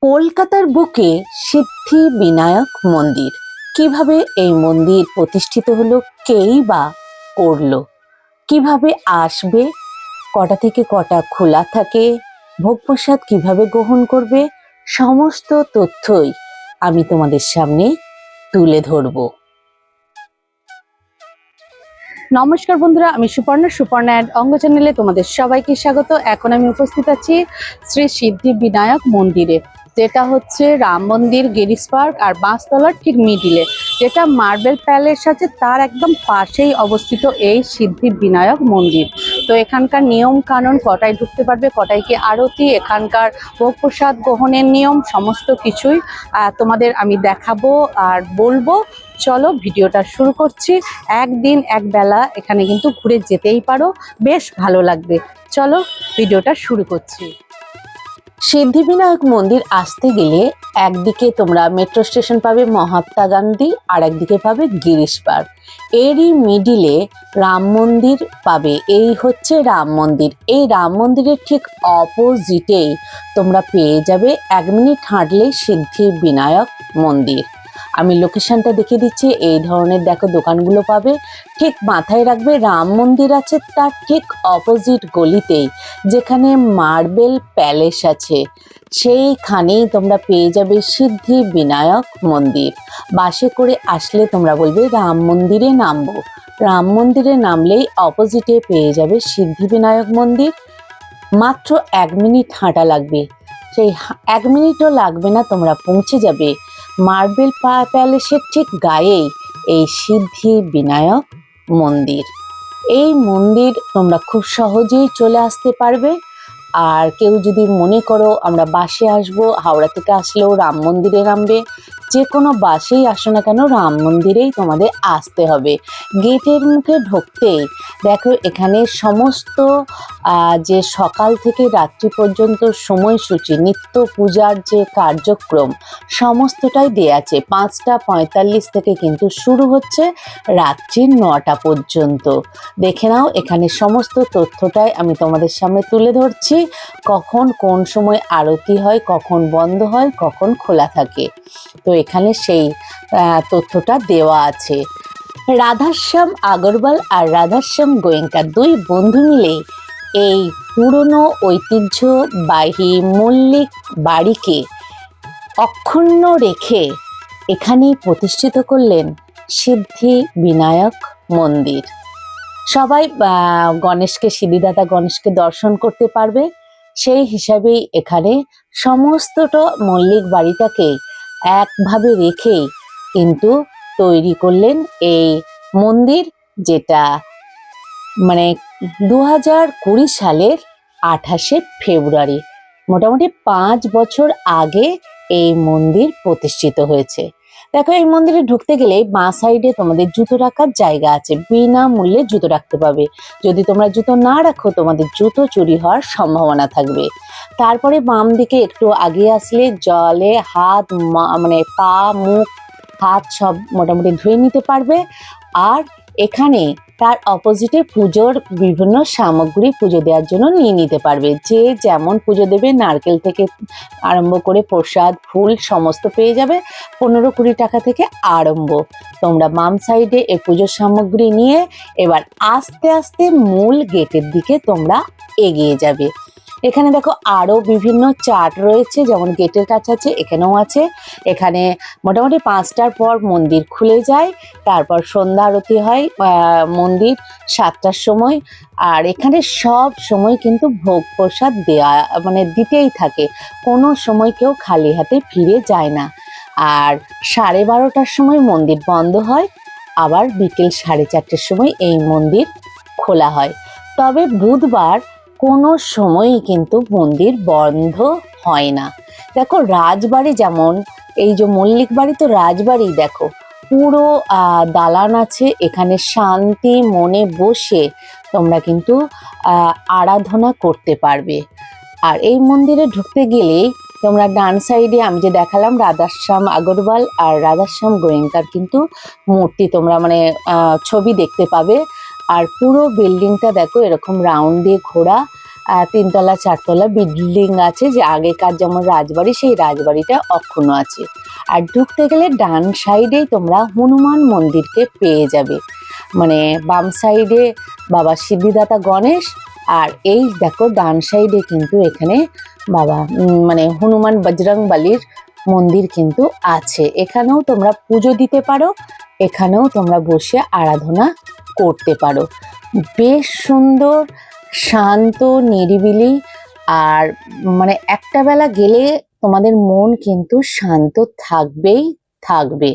কলকাতার বুকে সিদ্ধি বিনায়ক মন্দির। কিভাবে এই মন্দির প্রতিষ্ঠিত হলো, কেই বা করলো, কিভাবে আসবে, কটা থেকে কটা খোলা থাকে, ভোগ প্রসাদ কিভাবে গ্রহণ করবে, সমস্ত তথ্যই আমি তোমাদের সামনে তুলে ধরবো। নমস্কার বন্ধুরা, আমি সুপর্ণা অঙ্গ চ্যানেলে তোমাদের সবাইকে স্বাগত। এখন আমি উপস্থিত আছি শ্রী সিদ্ধি বিনায়ক মন্দিরে, যেটা হচ্ছে রাম মন্দির গিরিশ পার্ক আর বাঁশতলার ঠিক মিডিলে, যেটা মার্বেল প্যালেস আছে তার একদম পাশেই অবস্থিত এই সিদ্ধি বিনায়ক মন্দির। তো এখানকার নিয়ম কানুন, কটায় ঢুকতে পারবে, কটায় কি আরতি, এখানকার ভোগ প্রসাদ গ্রহণের নিয়ম, সমস্ত কিছুই তোমাদের আমি দেখাবো আর বলবো। চলো ভিডিওটা শুরু করছি। একদিন এক বেলা এখানে কিন্তু ঘুরে যেতেই পারো, বেশ ভালো লাগবে। চলো ভিডিওটা শুরু করছি। সিদ্ধিবিনায়ক মন্দির আসতে গেলে একদিকে তোমরা মেট্রো স্টেশন পাবে মহাত্মা গান্ধী, আর একদিকে পাবে গিরিশ পার্ক। এরই মিডিলে রাম মন্দির পাবে। এই হচ্ছে রাম মন্দির। এই রাম মন্দিরের ঠিক অপোজিটেই তোমরা পেয়ে যাবে 1 মিনিট হাঁটলেই সিদ্ধি বিনায়ক মন্দির। আমি লোকেশনটা দেখিয়ে দিচ্ছি। এই ধরনের দেখো দোকানগুলো পাবে। ঠিক মাথায় রাখবে রাম মন্দির আছে তার ঠিক অপোজিট গলিতেই যেখানে মার্বেল প্যালেস আছে, সেইখানেই তোমরা পেয়ে যাবে সিদ্ধি বিনায়ক মন্দির। বাসে করে আসলে তোমরা বলবে রাম মন্দিরে নামবো। রাম মন্দিরে নামলেই অপোজিটে পেয়ে যাবে সিদ্ধি বিনায়ক মন্দির। মাত্র 1 মিনিট হাঁটা লাগবে। সেই 1 মিনিটও লাগবে না, তোমরা পৌঁছে যাবে মার্বেল প্যালেসের ঠিক গায়েই এই সিদ্ধি বিনায়ক মন্দির। এই মন্দির তোমরা খুব সহজেই চলে আসতে পারবে। আর কেউ যদি মনে করো আমরা বাসে আসবো, হাওড়া থেকে আসলেও রাম মন্দিরে নামবে, যে কোনো বাসেই আসো না কেন রাম মন্দিরেই তোমাদের আসতে হবে। গেটের মুখে ঢুকতেই দেখো এখানে সমস্ত যে সকাল থেকে রাত্রি পর্যন্ত সময়সূচি, নিত্য পূজার যে কার্যক্রম সমস্তটাই দেয়া আছে। 5:45 থেকে কিন্তু শুরু হচ্ছে রাত্রি 9টা পর্যন্ত। দেখে নাও, এখানে সমস্ত তথ্যটাই আমি তোমাদের সামনে তুলে ধরছি। কখন কোন সময় আরতি হয়, কখন বন্ধ হয়, কখন খোলা থাকে, তো এখানে সেই তথ্যটা দেওয়া আছে। রাধাশ্যাম আগরওয়াল আর রাধাশ্যাম গোয়েঙ্কা 2 বন্ধু মিলে এই পুরনো ঐতিহ্যবাহী মল্লিক বাড়িকে অক্ষুণ্ণ রেখে এখানেই প্রতিষ্ঠিত করলেন সিদ্ধি বিনায়ক মন্দির। সবাই গণেশকে, সিদ্ধিদাতা গণেশকে দর্শন করতে পারবে। সেই হিসাবেই এখানে সমস্তটা মল্লিক বাড়িটাকে একভাবে রেখেই কিন্তু তৈরি করলেন এই মন্দির, যেটা মানে 2020 সালের 28শে ফেব্রুয়ারি, মোটামুটি 5 বছর আগে এই মন্দির প্রতিষ্ঠিত হয়েছে। দেখো, এই মন্দিরে ঢুকতে গেলে বাঁ সাইডে তোমাদের জুতো রাখার জায়গা আছে, বিনামূল্যে জুতো রাখতে পারবে। যদি তোমরা জুতো না রাখো তোমাদের জুতো চুরি হওয়ার সম্ভাবনা থাকবে। তারপরে বাম দিকে একটু আগে আসলে জলে হাত মানে পা, মুখ, হাত সব মোটামুটি ধুয়ে নিতে পারবে। আর এখানে তার অপোজিটে পুজোর বিভিন্ন সামগ্রী পুজো দেওয়ার জন্য নিয়ে নিতে পারবে। যে যেমন পুজো দেবে, নারকেল থেকে আরম্ভ করে প্রসাদ, ফুল সমস্ত পেয়ে যাবে 15-20 টাকা থেকে আরম্ভ। তোমরা বাম সাইডে এই পুজোর সামগ্রী নিয়ে এবার আস্তে আস্তে মূল গেটের দিকে তোমরা এগিয়ে যাবে। এখানে দেখো আরো বিভিন্ন চার্ট রয়েছে, যেমন গেটের কাছে আছে, এখানেও আছে। এখানে মোটামুটি 5টার পর মন্দির খুলে যায়, তারপর সন্ধ্যা আরতি হয় মন্দির 7টার সময়। আর এখানে সব সময় কিন্তু ভোগ প্রসাদ দেয়া মানে দিতেই থাকে, কোনো সময় কেউ খালি হাতে ফিরে যায় না। আর 12:30টার সময় মন্দির বন্ধ হয়, আবার বিকেল 4:30টার সময় এই মন্দির খোলা হয়। তবে বুধবার কোনো সময়ই কিন্তু মন্দির বন্ধ হয় না। দেখো, রাজবাড়ি যেমন এই যে মল্লিক বাড়ি, তো রাজবাড়ি দেখো পুরো দালান আছে, এখানে শান্তি মনে বসে তোমরা কিন্তু আরাধনা করতে পারবে। আর এই মন্দিরে ঢুকতে গেলেই তোমরা ডান সাইডে আমি যে দেখালাম রাধাশ্যাম আগরওয়াল আর রাধাশ্যাম গোয়েঙ্কার কিন্তু মূর্তি তোমরা মানে ছবি দেখতে পাবে। আর পুরো বিল্ডিংটা দেখো এরকম রাউন্ড দিয়ে ঘোরা, তিনতলা চারতলা বিল্ডিং আছে, যে আগেকার যেমন রাজবাড়ি, সেই রাজবাড়িটা অক্ষুণ্ণ আছে। আর ঢুকতে গেলে ডান সাইডেই তোমরা হনুমান মন্দিরকে পেয়ে যাবে, মানে বাম সাইডে বাবা সিদ্ধিদাতা গণেশ, আর এই দেখো ডান সাইডে কিন্তু এখানে বাবা মানে হনুমান বজরংবলীর মন্দির কিন্তু আছে। এখানেও তোমরা পুজো দিতে পারো, এখানেও তোমরা বসে আরাধনা করতে পারো। বেশ সুন্দর, শান্ত, নিরিবিলি, আর মানে একটা বেলা গেলে তোমাদের মন কিন্তু শান্ত থাকবেই থাকবে।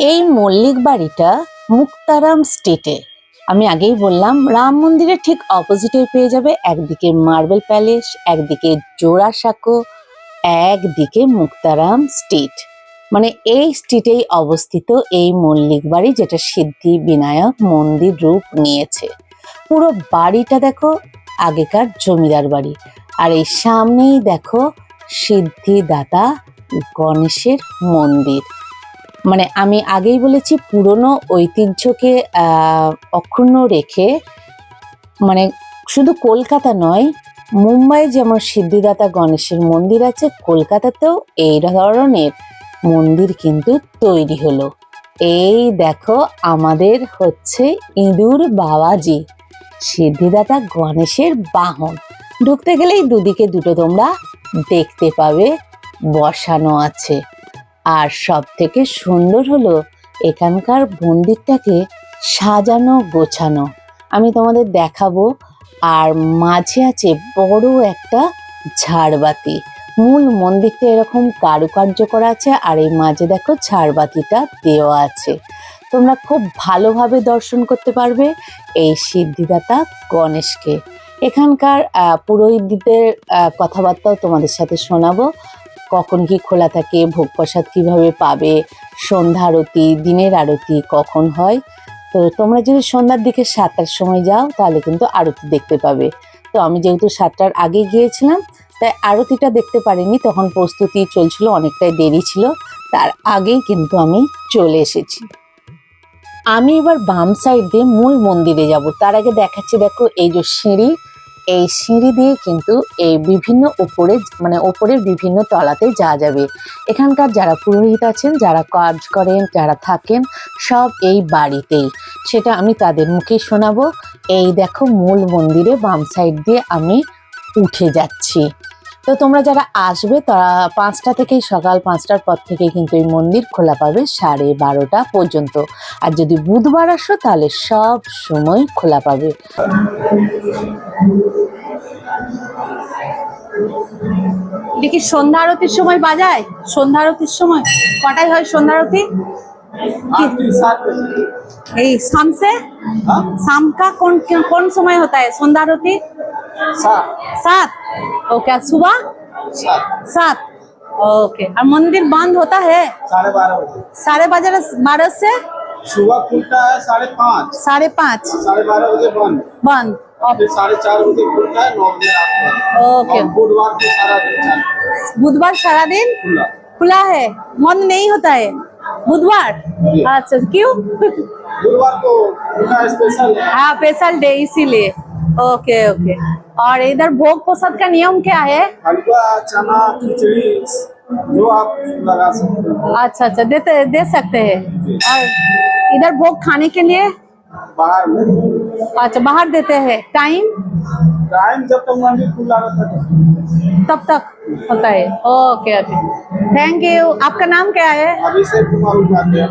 এই মল্লিক বাড়িটা মুক্তারাম স্ট্রিটে। আমি আগেই বললাম রাম মন্দিরের ঠিক অপোজিটে পেয়ে যাবে, একদিকে মার্বেল প্যালেস, একদিকে জোড়াসাঁকো, একদিকে মুক্তারাম স্ট্রিট। মানে এই স্ট্রিটেই অবস্থিত এই মল্লিক বাড়ি, যেটা সিদ্ধি বিনায়ক মন্দির রূপ নিয়েছে। পুরো বাড়িটা দেখো আগেকার জমিদার বাড়ি, আর এই সামনেই দেখো সিদ্ধিদাতা গণেশের মন্দির। মানে আমি আগেই বলেছি পুরনো ঐতিহ্যকে অক্ষুণ্ণ রেখে, মানে শুধু কলকাতা নয়, মুম্বাই যেমন সিদ্ধিদাতা গণেশের মন্দির আছে, কলকাতাতেও এই ধরনের মন্দির কিন্তু তৈরি হলো। এই দেখো আমাদের হচ্ছে ইঁদুর বাবাজি, সিদ্ধিদাতা গণেশের বাহন। ঢুকতে গেলেই দুদিকে দুটো তোমরা দেখতে পাবে বসানো আছে। আর সব থেকে সুন্দর হলো এখানকার মন্দিরটাকে সাজানো গোছানো, আমি তোমাদের দেখাবো। আর মাঝে আছে বড় একটা ঝাড়বাতি। মূল মন্দিরটা এরকম কারুকার্য করা আছে, আর এই মাঝে দেখো ঝাড়বাতিটা দেওয়া আছে। তোমরা খুব ভালোভাবে দর্শন করতে পারবে এই সিদ্ধিদাতা গণেশকে। এখানকার পুরোহিতদের কথাবার্তাও তোমাদের সাথে শোনাবো, কখন কি খোলা থাকে, ভোগ প্রসাদ কিভাবে পাবে, সন্ধ্যা আরতি, দিনের আরতি কখন হয়। তো তোমরা যদি সন্ধ্যার দিকে 7টার সময় যাও তাহলে কিন্তু আরতি দেখতে পাবে। তো আমি যেহেতু 7টার আগে গিয়েছিলাম, তাই আরতিটা দেখতে পারিনি, তখন প্রস্তুতি চলছিল, অনেকটাই দেরি ছিল, তার আগেই কিন্তু আমি চলে এসেছি। আমি এবার বাম সাইড দিয়ে মূল মন্দিরে যাব, তার আগে দেখাচ্ছি দেখো এই যে সিঁড়ি, এই সিঁড়ি দিয়ে কিন্তু এই বিভিন্ন ওপরের বিভিন্ন তলাতে যাওয়া যাবে। এখানকার যারা পুরোহিত আছেন, যারা কাজ করেন, যারা থাকেন, সব এই বাড়িতেই, সেটা আমি তাদের মুখেই শোনাবো। এই দেখো মূল মন্দিরে বাম সাইড দিয়ে আমি উঠে যাচ্ছি। তো তোমরা যারা আসবে তারা 5টা থেকেই, সকাল 5টার পর থেকেই কিন্তু এই মন্দির খোলা পাবে 12:30 পর্যন্ত। আর যদি বুধবার আসো তাহলে সব সময় খোলা পাবে। দেখি সন্ধ্যা আরতির সময় বাজায়, সন্ধ্যা আরতির সময় কটায় হয় সন্ধ্যা আরতি? এই शाम से शाम का कौन समय होता है संध्या आरती? 7। ओके, सुबह 7। ओके, और मंदिर बंद होता है 12:30 से? सुबह खुलता है 5:30, 5:30, 12:30 बजे बंद, और फिर 4:30 बजे खुलता है, 9 बजे रात को। ओके, बुधवार को सारा दिन चालू, बुधवार सारा दिन खुला है, बंद नहीं होता है बुधवार? अच्छा, क्यों? गुरुवार को उनका स्पेशल है। हाँ, स्पेशल डे इसीलिए। Okay okay. और इधर भोग प्रसाद का नियम क्या है? हलवा, चना, खिचड़ी जो आप लगा सकते हो। अच्छा अच्छा, दे सकते हैं। और इधर भोग खाने के लिए बाहर में, अच्छा बाहर देते हैं। टाइम जब तक मंदिर खुला रहता है तब तक होता है। Okay okay, thank you. आपका नाम क्या है? अभिषेक कुमार उपाध्याय।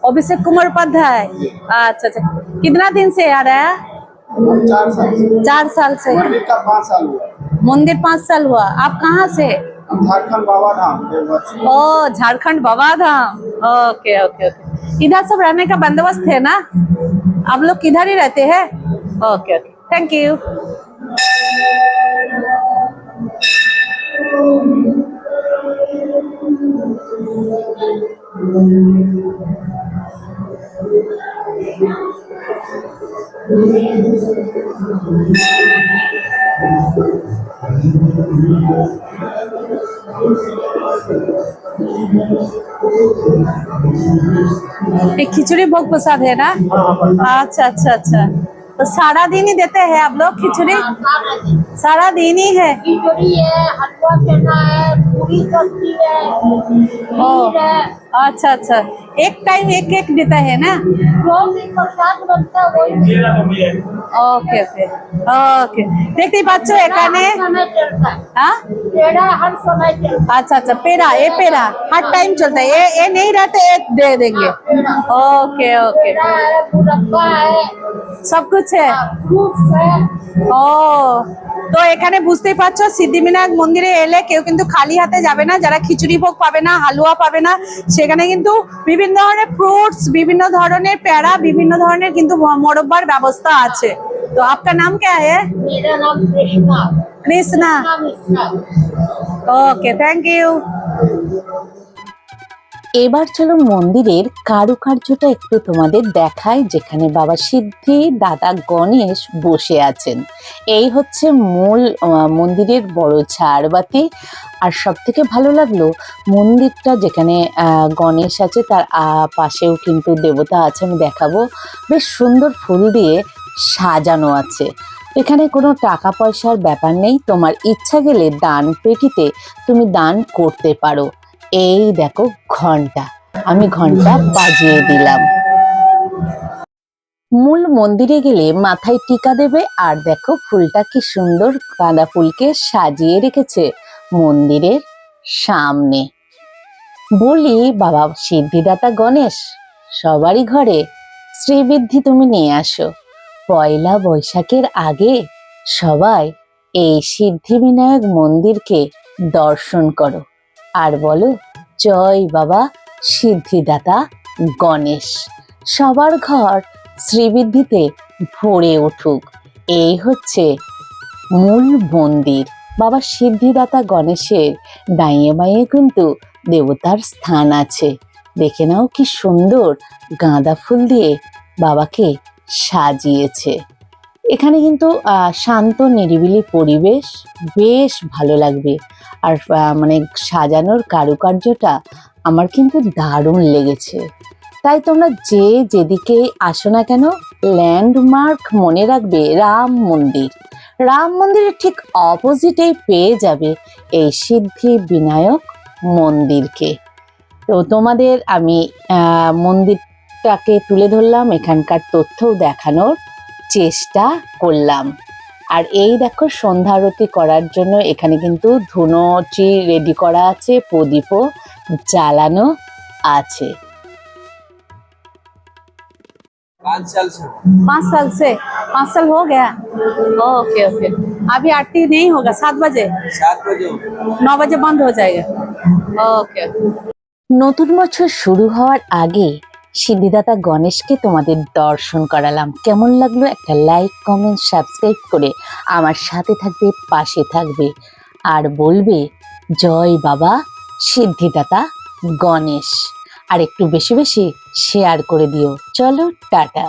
अभिषेक कुमार उपाध्याय। अच्छा अच्छा, कितना दिन से आ रहा है? 4 साल से। 4 साल से। मंदिर का 5 साल हुआ। मंदिर 5 साल हुआ। आप कहाँ से? झारखंड बाबा धाम देवघर से। ओ, Jharkhand Baba Dham. Okay okay okay. इधर सब रहने का बंदोबस्त है ना? आप लोग किधर ही रहते हैं? Okay okay, thank you. ये खिचड़ी भोग प्रसाद है ना? अच्छा अच्छा अच्छा। तो सारा दिन ही देते हैं आप लोग खिचड़ी? सारा दिन ही है? खिचड़ी है, हलवा चना है, पूरी सब्जी है, खीर है। अच्छा अच्छा, एक टाइम एक एक देता है ना? जो भी प्रसाद बनता है वही ওকে ওকে ওকে, দেখতেই পাচ্ছ এখানে। हर समय चलता है। हाँ पेड़ा हर समय चलता अच्छा अच्छा, पेड़ा, ये पेड़ा हर टाइम चलता है, ये नहीं रहते ये दे देंगे। है। पेड़ा ओके ओके, पेड़ा है, मुरब्बा है, सब कुछ है। फ्रूट्स है। ও, তো এখানে বুঝতেই পারছো সিদ্ধিবিনায়ক মন্দিরে এলে কেউ কিন্তু খালি হাতে যাবে না। যারা খিচুড়ি ভোগ পাবে না, হালুয়া পাবে না, সেখানে কিন্তু বিভিন্ন ধরনের ফ্রুটস, বিভিন্ন ধরনের প্যারা, বিভিন্ন ধরনের কিন্তু মোরব্বার ব্যবস্থা আছে। তো আপনার নাম क्या है? मेरा नाम कृष्णा কৃষ্ণা। मिश्रा। ওকে, থ্যাংক ইউ। এবার চলো মন্দিরের কারুকার্যটা একটু তোমাদের দেখাই, যেখানে বাবা সিদ্ধি দাদা গণেশ বসে আছেন। এই হচ্ছে মূল মন্দিরের বড় ঝাড়বাতি। আর সব থেকে ভালো লাগলো মন্দিরটা, যেখানে গণেশ আছে তার পাশেও কিন্তু দেবতা আছে, আমি দেখাবো। বেশ সুন্দর ফুল দিয়ে সাজানো আছে। এখানে কোনো টাকা পয়সার ব্যাপার নেই, তোমার ইচ্ছা গেলে দান পেটিতে তুমি দান করতে পারো। এই দেখো ঘন্টা, আমি ঘন্টা বাজিয়ে দিলাম। মূল মন্দিরে গেলে মাথায় টিকা দেবে। আর দেখো ফুলটা কি সুন্দর, গাঁদা ফুলকে সাজিয়ে রেখেছে মন্দিরের সামনে। বলি বাবা সিদ্ধিদাতা গণেশ, সবারই ঘরে শ্রীবৃদ্ধি তুমি নিয়ে আসো। পয়লা বৈশাখের আগে সবাই এই সিদ্ধিবিনায়ক মন্দিরকে দর্শন করো আর বলো জয় বাবা সিদ্ধিদাতা গণেশ। সবার ঘর শ্রীবৃদ্ধিতে ভরে উঠুক। এই হচ্ছে মূল মন্দির। বাবা সিদ্ধিদাতা গণেশের ডাইয়ে বাঁয়ে কিন্তু দেবতার স্থান আছে। দেখে নাও কি সুন্দর গাঁদা ফুল দিয়ে বাবাকে সাজিয়েছে। এখানে কিন্তু শান্ত নিরিবিলি পরিবেশ, বেশ ভালো লাগবে। আর মানে সাজানোর কারুকার্যটা আমার কিন্তু দারুণ লেগেছে। তাই তোমরা যে যেদিকে আসো না কেন, ল্যান্ডমার্ক মনে রাখবে রাম মন্দির। রাম মন্দিরের ঠিক অপোজিটেই পেয়ে যাবে এই সিদ্ধি বিনায়ক মন্দিরকে। তো তোমাদের আমি মন্দিরটাকে তুলে ধরলাম, এখানকার তথ্যও দেখানোর চেষ্টা করলাম। আর এই দেখো সন্ধ্যা আরতি করার জন্য এখানে কিন্তু ধুনোচি রেডি করা আছে, প্রদীপও জ্বালানো আছে। 5 साल से 5 साल से? 5 साल हो गया? Okay okay. अभी आरती नहीं होगा? 7 बजे? 7 बजे 9 बजे बंद हो जाएगा? ओके। নতুন বছর শুরু হওয়ার আগে সিদ্ধিদাতা গণেশকে তোমাদের দর্শন করালাম। কেমন লাগলো একটা লাইক কমেন্ট সাবস্ক্রাইব করে আমার সাথে থাকবে, পাশে থাকবে আর বলবে জয় বাবা সিদ্ধিদাতা গণেশ। আর একটু বেশি বেশি শেয়ার করে দিও। চলো টাটা।